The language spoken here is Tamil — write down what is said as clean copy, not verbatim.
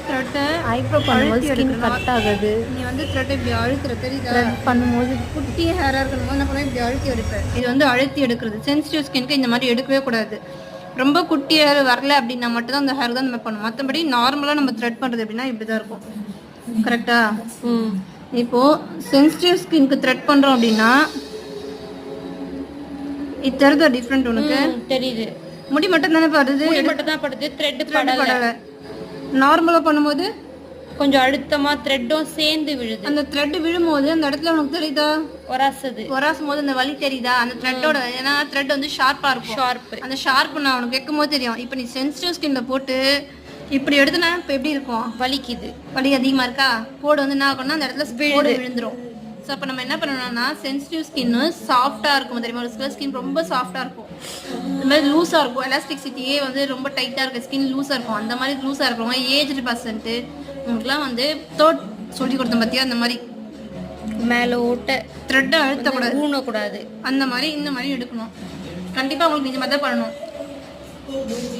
த்ரெட்டை ஐப்ரோ பண்ணும்போது ஸ்கின் கட் ஆகுது. நீ வந்து த்ரெட்டை இப்படி அழுத்துற தெரியுதா? த்ரெட் பண்ணும்போது குட்டி ஹேராக இருக்கணும் என்ன பண்ண இப்படி அழுத்தி எடுப்பேன். இது வந்து அழுத்தி எடுக்கிறது. சென்சிட்டிவ் ஸ்கின்க்கு இந்த மாதிரி எடுக்கவே கூடாது. ரொம்ப குட்டி ஹேர் வரல அப்படின்னா மட்டும் தான் அந்த ஹேர் தான் நம்ம பண்ணுவோம். மற்றபடி நார்மலாக நம்ம த்ரெட் பண்ணுறது எப்படின்னா இப்படி தான் இருக்கும். கரெக்டா? இப்போது சென்சிட்டிவ் ஸ்கின்க்கு த்ரெட் பண்ணுறோம் அப்படின்னா இது தெரியுதா டிஃப்ரெண்ட் உனக்கு? தெரியுது. முடி மட்டும் தானே படுது, மட்டும் தான் படுது, த்ரெட் படலை. நார்மலாக பண்ணும்போது கொஞ்சம் அழுத்தமா த்ரெட்டும் சேர்ந்து விழுது. அந்த த்ரெட் விழும்போது அந்த இடத்துல உனக்கு தெரியுதா ஒராசும் போது அந்த வலி தெரியுதா? அந்த த்ரெட்டோட, ஏன்னா த்ரெட் வந்து ஷார்ப்பா இருக்கும். அந்த ஷார்ப் நான் உனக்கு வைக்கும் போது தெரியும். இப்போ நீ சென்சிட்டிவ் ஸ்கின்ல போட்டு இப்படி எடுத்துனா இப்போ எப்படி இருக்கும்? வலிக்குது. வலி அதிகமா இருக்கா? போடு வந்து என்ன ஆகும்னா அந்த இடத்துல போடு விழுந்துரும். ஸோ அப்போ நம்ம என்ன பண்ணணும்னா சென்சிட்டிவ் ஸ்கின்னு சாஃப்டாக இருக்கும் தெரியுமா? ஒரு சில ஸ்கின் ரொம்ப சாஃப்டாக இருக்கும், இந்த மாதிரி லூஸாக இருக்கும். எலாஸ்டிக்சிட்டியே வந்து ரொம்ப டைட்டாக இருக்க ஸ்கின் லூஸாக இருக்கும். அந்த மாதிரி லூஸாக இருக்கிறவங்க ஏஜ்டு பர்சன்ட்டு உங்களுக்குலாம் வந்து தேர்ட் சொல்லி கொடுத்த பற்றியா அந்த மாதிரி மேலே ஓட்ட த்ரெட்டை அழுத்தக்கூடாது, ஊனக்கூடாது. அந்த மாதிரி இந்த மாதிரி எடுக்கணும். கண்டிப்பாக உங்களுக்கு இந்த மாதிரி தான் பண்ணணும்.